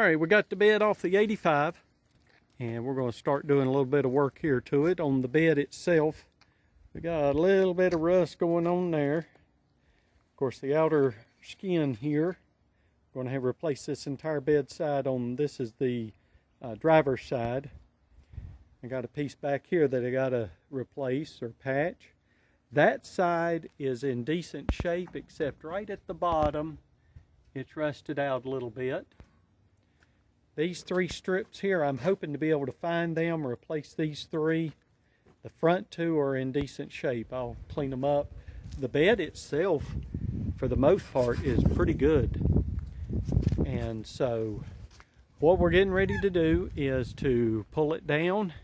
Alright, we got the bed off the 85, and we're going to start doing a little bit of work here to it. On the bed itself, we got a little bit of rust going on there. Of course, the outer skin here, we're going to have to replace this entire bed side on, this is the driver's side. I got a piece back here that I got to replace or patch. That side is in decent shape, except right at the bottom, it's rusted out a little bit. These three strips here, I'm hoping to be able to find them, replace these three. The front two are in decent shape. I'll clean them up. The bed itself, for the most part, is pretty good. And so, what we're getting ready to do is to pull it down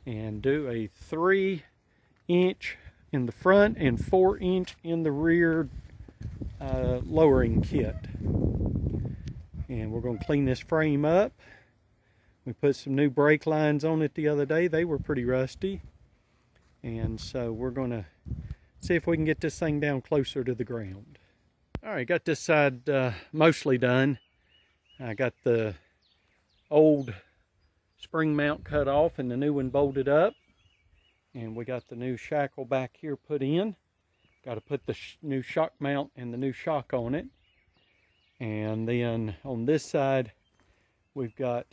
and do a 3-inch in the front and 4-inch in the rear lowering kit. And we're going to clean this frame up. We put some new brake lines on it the other day. They were pretty rusty. And so we're going to see if we can get this thing down closer to the ground. Alright, got this side mostly done. I got the old spring mount cut off and the new one bolted up. And we got the new shackle back here put in. Got to put the new shock mount and the new shock on it. And then on this side, we've got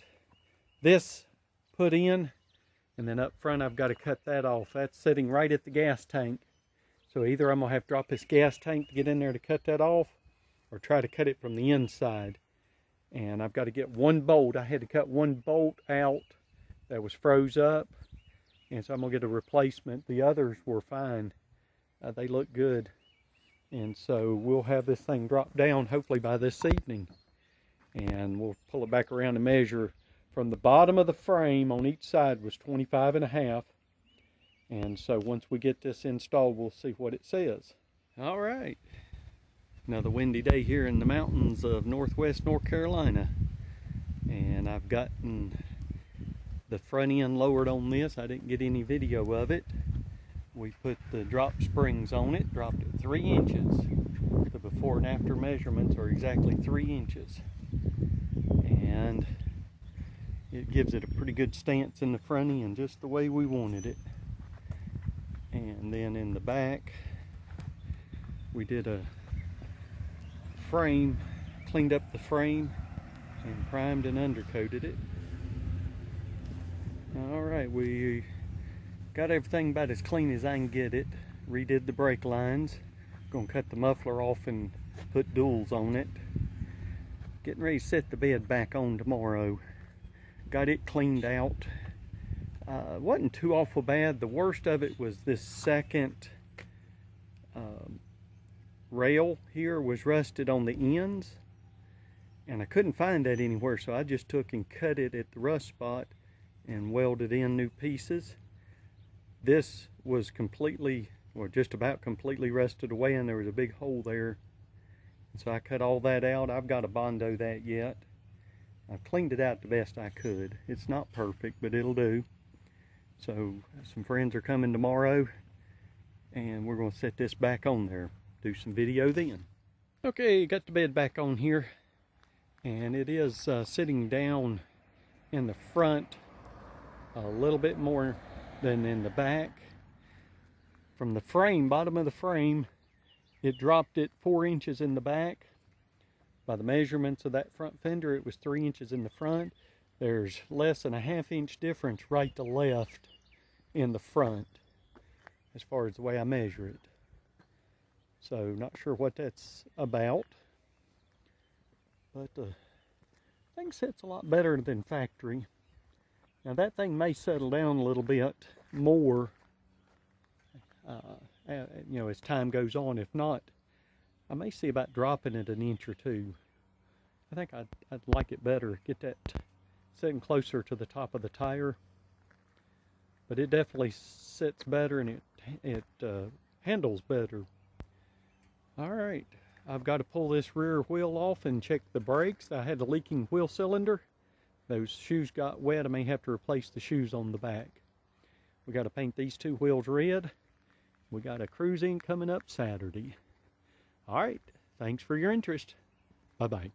this put in, and then up front I've got to cut that off. That's sitting right at the gas tank. So either I'm going to have to drop this gas tank to get in there to cut that off, or try to cut it from the inside. And I've got to get one bolt. I had to cut one bolt out that was froze up, and so I'm going to get a replacement. The others were fine. They look good. And so we'll have this thing drop down hopefully by this evening. And we'll pull it back around and measure. From the bottom of the frame on each side was 25.5. And so once we get this installed, we'll see what it says. All right. Another windy day here in the mountains of northwest North Carolina. And I've gotten the front end lowered on this. I didn't get any video of it. We put the drop springs on it, dropped it 3 inches. The before and after measurements are exactly 3 inches. And it gives it a pretty good stance in the front end, just the way we wanted it. And then in the back, we did a frame, cleaned up the frame, and primed and undercoated it. Alright, we got everything about as clean as I can get it. Redid the brake lines. Gonna cut the muffler off and put duals on it. Getting ready to set the bed back on tomorrow. Got it cleaned out. Wasn't too awful bad. The worst of it was this second rail here was rusted on the ends. And I couldn't find that anywhere, so I just took and cut it at the rust spot and welded in new pieces. This was completely, or just about completely rusted away, and there was a big hole there. And so I cut all that out. I've got to Bondo that yet. I've cleaned it out the best I could. It's not perfect, but it'll do. So some friends are coming tomorrow, and we're going to set this back on there. Do some video then. Okay, got the bed back on here, and it is sitting down in the front a little bit more than in the back. From the frame, bottom of the frame, it dropped it 4 inches in the back. By the measurements of that front fender, it was 3 inches in the front. There's less than a ½ inch difference right to left in the front as far as the way I measure it. So not sure what that's about, but the thing sits a lot better than factory. Now that thing may settle down a little bit more, you know, as time goes on. If not, I may see about dropping it 1 inch or 2. I think I'd like it better, get that sitting closer to the top of the tire. But it definitely sits better, and it handles better. All right, I've got to pull this rear wheel off and check the brakes. I had a leaking wheel cylinder. Those shoes got wet. I may have to replace the shoes on the back. We got to paint these 2 wheels red. We got a cruising coming up Saturday. All right, thanks for your interest. Bye-bye.